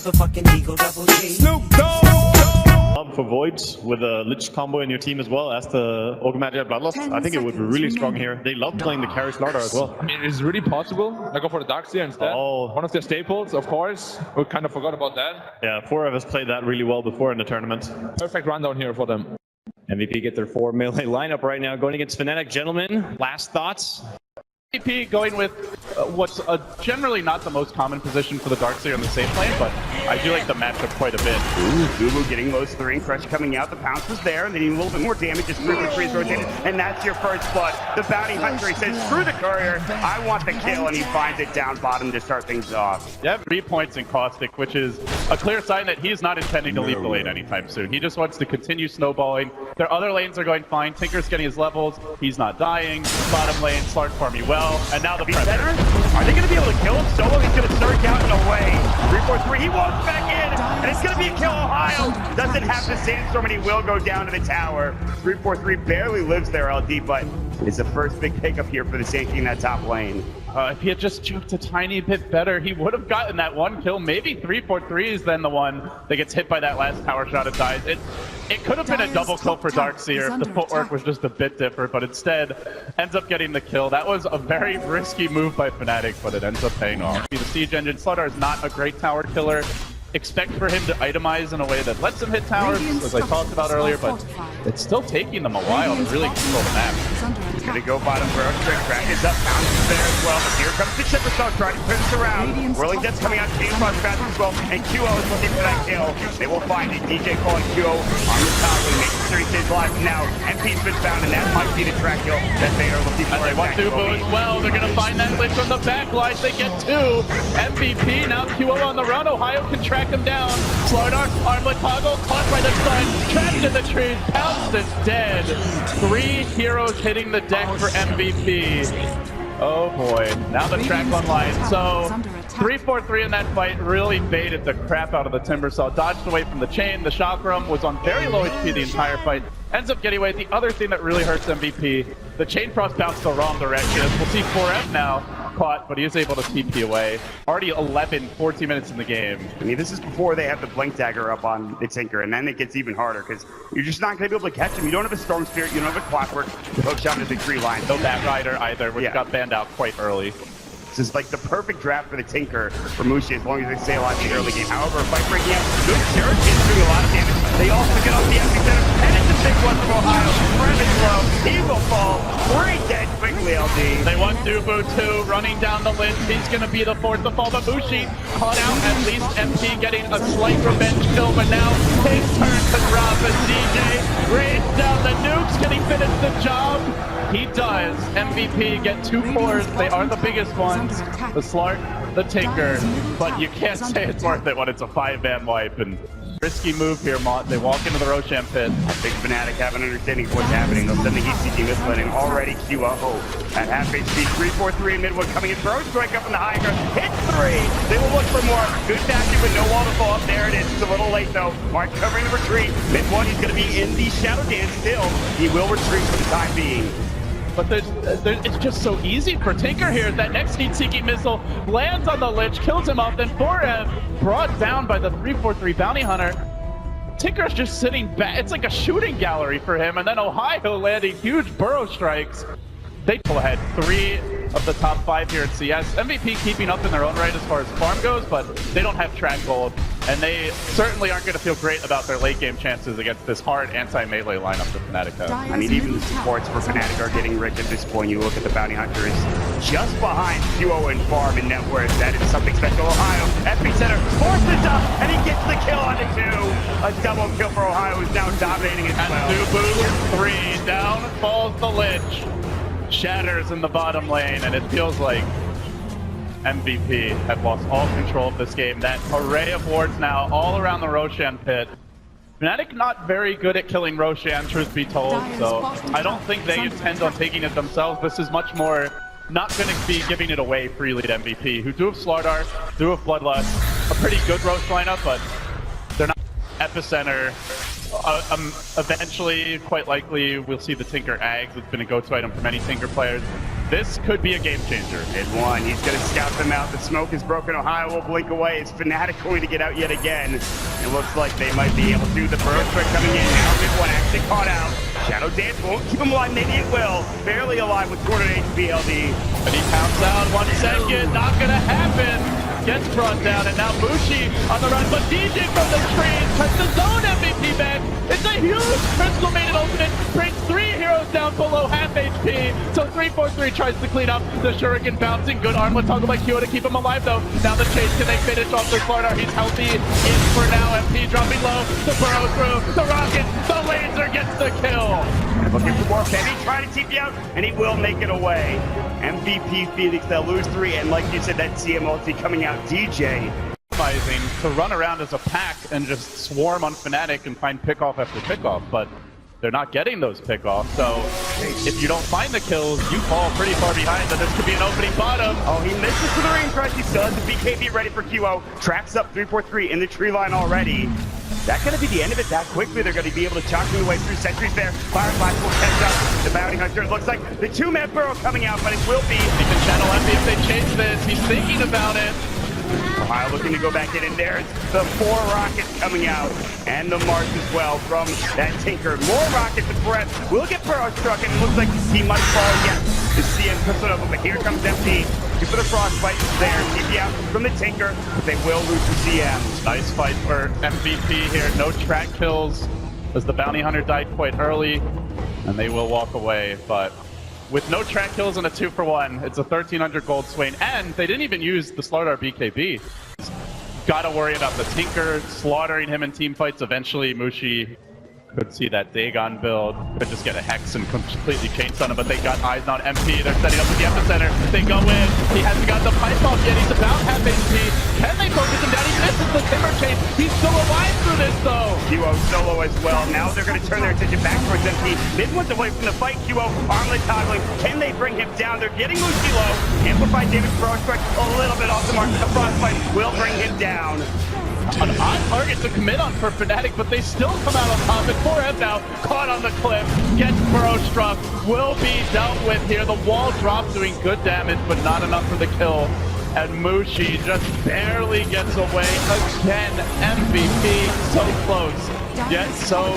motherfucking Eagle Double G. Snoop Dogg! For Voids with a Lich combo in your team as well as the Ogre Bloodlust, I think it would be really strong here. They love playing the carry slaughter as well. I mean, it's really possible. I go for the Darkseer instead. Oh. One of their staples, of course. We kind of forgot about that. Yeah, 4 of us played that really well before in the tournament. Perfect rundown here for them. MVP get their 4 melee lineup right now, going against Fnatic. Gentlemen, last thoughts? MVP going with what's generally not the most common position for the Darkseer in the safe lane, but I do like the matchup quite a bit. Ooh, Zulu getting most 3, Crush coming out, the pounce was there, and they need a little bit more damage, just 3 is rotated, and that's your first blood. The Bounty Hunter, he says, screw the courier, I want the kill, and he finds it down bottom to start things off. You have 3 points in Caustic, which is a clear sign that he's not intending to leave the lane anytime soon. He just wants to continue snowballing. Their other lanes are going fine. Tinker's getting his levels, he's not dying. Bottom lane, Slark farming well, and now the Predator. Are they going to be able to kill him? Solo, he's going to surge out and away. 3-4-3, he walks back in, and it's going to be a kill. Ohio doesn't have the sandstorm, and he will go down to the tower. 3-4-3 barely lives there, LD, but it's the first big pickup here for the Sankey in that top lane. If he had just juked a tiny bit better, he would have gotten that 1 kill. Maybe 3-4-3 is then the one that gets hit by that last tower shot and dies. It could have been a double kill for Darkseer if the footwork was just a bit different, but instead ends up getting the kill. That was a very risky move by Fnatic, but it ends up paying off. The Siege Engine Slaughter is not a great tower killer. Expect for him to itemize in a way that lets him hit towers, as I talked about earlier, but it's still taking them a while to really control the map. He's going to go bottom for a trick. Crack is up, Pounce is there as well, but here comes the Shepherd Dog trying to turn this around. Whirling Death's coming out, James Bond fast as well, and QO is looking for that kill. They will find it. DJ calling QO on the top, and making sure he stays alive now. MP's been found, and that might be the track kill that they are looking for. And they want Dubu as well. They're going to find that Lich on the back line. They get 2. MVP, now QO on the run. Ohio can track him down. Slardar, armlet toggle, caught by the sun, trapped in the trees, pounced and dead. 3 heroes hitting the deck for MVP. Oh boy, now the track online. So 3-4-3 in that fight really baited the crap out of the Timbersaw. Dodged away from the chain. The Chakram was on very low HP the entire fight. Ends up getting away. The other thing that really hurts MVP, the Chain Frost bounced the wrong direction. We'll see 4M now caught, but he is able to TP away. Already 14 minutes in the game. I mean, this is before they have the Blink Dagger up on the Tinker, and then it gets even harder, because you're just not going to be able to catch him. You don't have a Storm Spirit, you don't have a Clockwork to hook shot into the tree line. No Bat Rider either, which got banned out quite early. This is like the perfect draft for the Tinker for Mushi, as long as they stay alive in the early game. However, fight breaking out, good Surge is doing a lot of damage. They also get off the epicenter, and it's a big one from Ohio. Premise low, he will fall. 3 dead quickly, LD. They want Dubu too, running down the Lich. He's going to be the 4th to fall, but Mushi caught out. At least MP getting a slight revenge kill, but now his turn to drop as DJ rains down the nukes. Can he finish the job? He does. MVP get 2 cores. They are the biggest ones. The Slark, the Tinker. But you can't say it's worth it when it's a 5-man wipe. And risky move here, Mont. They walk into the Roshan pit. Big Fnatic have an understanding of what's happening. They'll send the ECG missile in, and already QO at half HP. 3-4-3 in Midwood coming in. Throw strike up in the high ground. Hit 3. They will look for more. Good backing, but no wall to fall up. There it is. It's a little late, though. Mark covering the retreat. Midwood, he's going to be in the Shadow Dance still. He will retreat for the time being. But it's just so easy for Tinker here. That next heat-seeking missile lands on the Lich, kills him off, then 4M brought down by the 3-4-3 Bounty Hunter. Tinker's just sitting back. It's like a shooting gallery for him, and then Ohio landing huge burrow strikes. They pull ahead 3 of the top 5 here at CS. MVP keeping up in their own right as far as farm goes, but they don't have track gold, and they certainly aren't going to feel great about their late game chances against this hard anti-melee lineup that Fnatic has. I mean, even the supports for Fnatic are getting rigged at this point. You look at the Bounty Hunters just behind QO and Farm in net worth. That is something special. Ohio, epicenter, forces up, and he gets the kill on the 2. A double kill for Ohio, who's now dominating as well. And Dubu 3, down falls the Lich. Shatters in the bottom lane, and it feels like MVP have lost all control of this game. That array of wards now all around the Roshan pit. Fnatic not very good at killing Roshan, truth be told, so I don't think they intend on taking it themselves. This is much more not going to be giving it away freely to MVP, who do have Slardar, do have Bloodlust, a pretty good Rosh lineup, but they're not epicenter. Eventually, quite likely, we'll see the Tinker Ags. It's been a go-to item for many Tinker players. This could be a game changer. Mid one, he's going to scout them out. The smoke is broken. Ohio will blink away. Is Fnatic going to get out yet again? It looks like they might be able to. The burrow threat coming in now. Mid one actually caught out. Shadow Dance won't keep him alive. Maybe it will. Barely alive with 200 HP LD. And he pounds out 1 second. Not going to happen. Gets brought down, and now Mushi on the run, but DJ from the trees turns the zone MVP back. It's a huge crystal maiden ultimate, brings 3 heroes down below half HP. So 343 tries to clean up the Shuriken bouncing. Good arm with toggle by QO to keep him alive though. Now the chase, can they finish off their Slardar? He's healthy in for now. MP dropping low, the burrow through, the rocket, the laser gets the kill. And looking for more. Can he try to TP out? And he will make it away. MVP Phoenix, they'll lose 3, and like you said, that CM ulti coming out, DJ. To run around as a pack and just swarm on Fnatic and find pickoff after pickoff, but they're not getting those pickoffs. So if you don't find the kills, you fall pretty far behind, and this could be an opening bottom. Oh, he misses for the ring press. He still has the BKB ready for QO. Tracks up 343 in the tree line already. That going to be the end of it that quickly. They're going to be able to chalk their way through sentries there. Fireflies will catch up. The bounty hunter looks like the 2-man burrow coming out, but it will be. He can channel MP if they change this. He's thinking about it. Ohio looking to go back in, and there's the 4 rockets coming out, and the Mars as well from that Tinker. More rockets, the breath will get burrow struck, and it looks like he might fall. Yes, the CM puts it over, but here comes MP. For the frostbite there, TP out from the Tinker, but they will lose the CM. Nice fight for MVP here. No track kills as the bounty hunter died quite early, and they will walk away. But with no track kills and a 2-for-1, it's a 1,300 gold Swain, and they didn't even use the Slardar BKB. Gotta worry about the Tinker slaughtering him in team fights. Eventually, Mushi could see that Dagon build, could just get a Hex and completely chainstun him, but they got eyes on MP. They're setting up with the epicenter. They go in. He hasn't got the pipe off yet. He's about half HP. Can they focus him down? He misses the timber chain. He's still alive through this, though. QO solo as well. Now they're going to turn their attention back towards MP. Mid one's away from the fight. QO armlet toggling. Can they bring him down? They're getting Lucy low. Amplified damage for Strike a little bit off the mark. The frostbite will bring him down. An odd target to commit on for Fnatic, but they still come out on top. And 4M now caught on the cliff, gets burrow struck, will be dealt with here. The wall drop doing good damage, but not enough for the kill. And Mushi just barely gets away again. MVP so close, yet so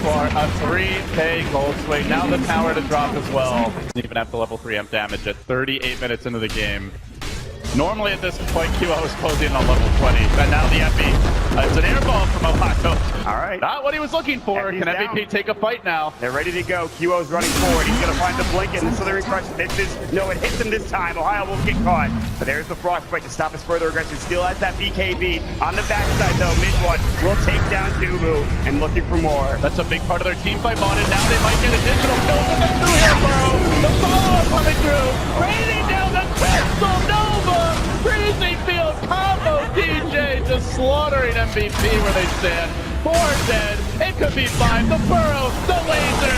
far. A 3k gold swing. Now the tower to drop as well. Even after level 3 amp damage at 38 minutes into the game. Normally at this point, QO is closing in on level 20, but now the Epi. It's an airball from Ohio. All right. Not what he was looking for. Epi's Can MVP take a fight now? They're ready to go. QO's running forward. He's going to find the blink, and the Slithering Crush misses. No, it hits him this time. Ohio will get caught. But there's the Frostbite to stop his further aggression. Still has that BKB. On the backside, though, mid one will take down Dubu and looking for more. That's a big part of their team fight, Bonded. Now they might get additional kills with the 2-hit burrow. The follow-up coming through. Raining down the Crystal Nova. Freezing field combo. DJ just slaughtering MVP where they stand. 4 dead. It could be 5. The burrow, the laser.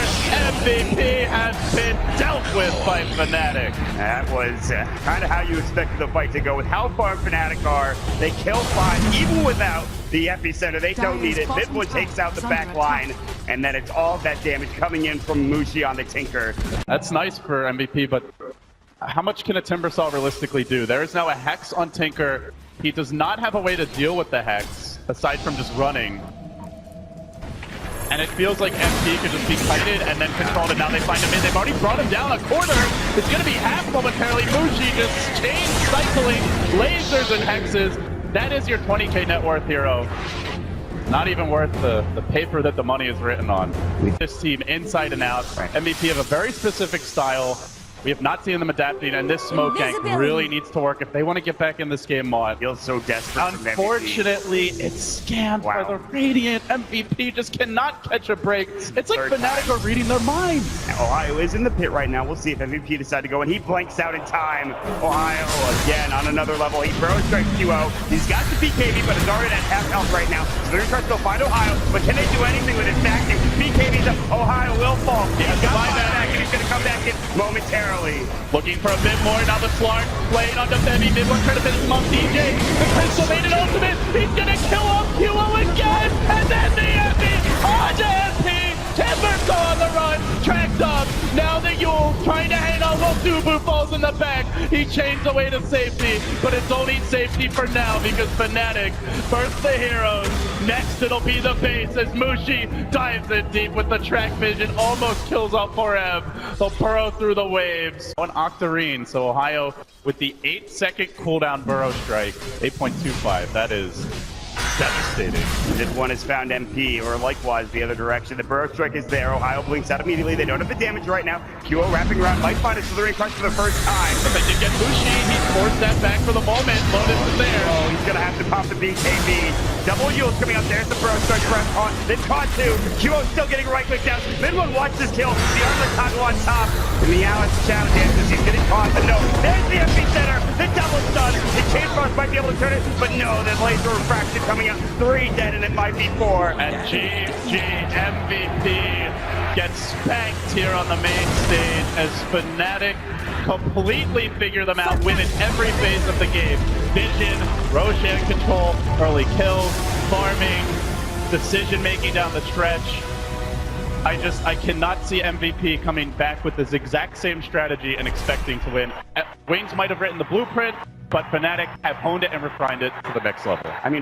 MVP has been dealt with by Fnatic. That was kind of how you expected the fight to go. With how far Fnatic are, they kill 5 even without the epicenter. They don't need it. Midwood takes out the back line, and then it's all that damage coming in from Mushi on the Tinker. That's nice for MVP, but how much can a Timbersaw realistically do? There is now a Hex on Tinker. He does not have a way to deal with the Hex, aside from just running. And it feels like MP could just be kited and then controlled, and now they find him in. They've already brought him down a quarter. It's going to be half momentarily. Mushi just chain cycling lasers and hexes. That is your 20k net worth hero. Not even worth the paper that the money is written on. This team inside and out. MVP have a very specific style. We have not seen them adapting, and this smoke gank really needs to work if they want to get back in this game mod. Feels so desperate. Unfortunately, it's scanned for the Radiant. MVP just cannot catch a break. It's like Fnatic are reading their minds. Ohio is in the pit right now. We'll see if MVP decide to go, and he blanks out in time. Ohio again on another level. He burrow strikes QO. He's got the BKB, but is already at half health right now. So they're going to try to go find Ohio, but can they do anything with his tactic? BKB's up. Ohio will fall. He's got back, and he's going to come back in momentarily. Looking for a bit more. Now the Slark playing on the Femi. Mid one trying to finish him off. DJ. The Crystal made an ultimate. He's going to kill off QO again. And then the MP on the MP. Timbersaw on the run. Tracked up. Now the Yule, trying to hang on while Dubu falls in the back. He chains away to safety, but it's only safety for now because Fnatic first the heroes. Next it'll be the base as Mushi dives in deep with the track vision, almost kills off Forev. They'll burrow through the waves. On Octarine, so Ohio with the 8-second cooldown burrow strike, 8.25. That is devastating. This one has found MP, or likewise the other direction. The burrow strike is there. Ohio blinks out immediately. They don't have the damage right now. QO wrapping around might find a Slithering Crush for the first time. But they did get Mushi. He forced that back for the moment. Lotus is there. Oh, he's going to have to pop the BKB. Double Yule's coming out. There's the burrow strike press on. They've caught two. QO still getting right click down. Mid one watch this kill. The Armor Toggle on top. And the Alex challenge answers. He's getting caught, but no. There's the MP center. The double stun. The Chain Frost might be able to turn it, but no. The laser refraction coming out. 3 dead, and it might be 4. And GG MVP gets spanked here on the main stage as Fnatic completely figure them out, winning every phase of the game. Vision, Roshan control, early kills, farming, decision-making down the stretch. I cannot see MVP coming back with this exact same strategy and expecting to win. Wings might have written the blueprint, but Fnatic have honed it and refined it to the next level. I mean,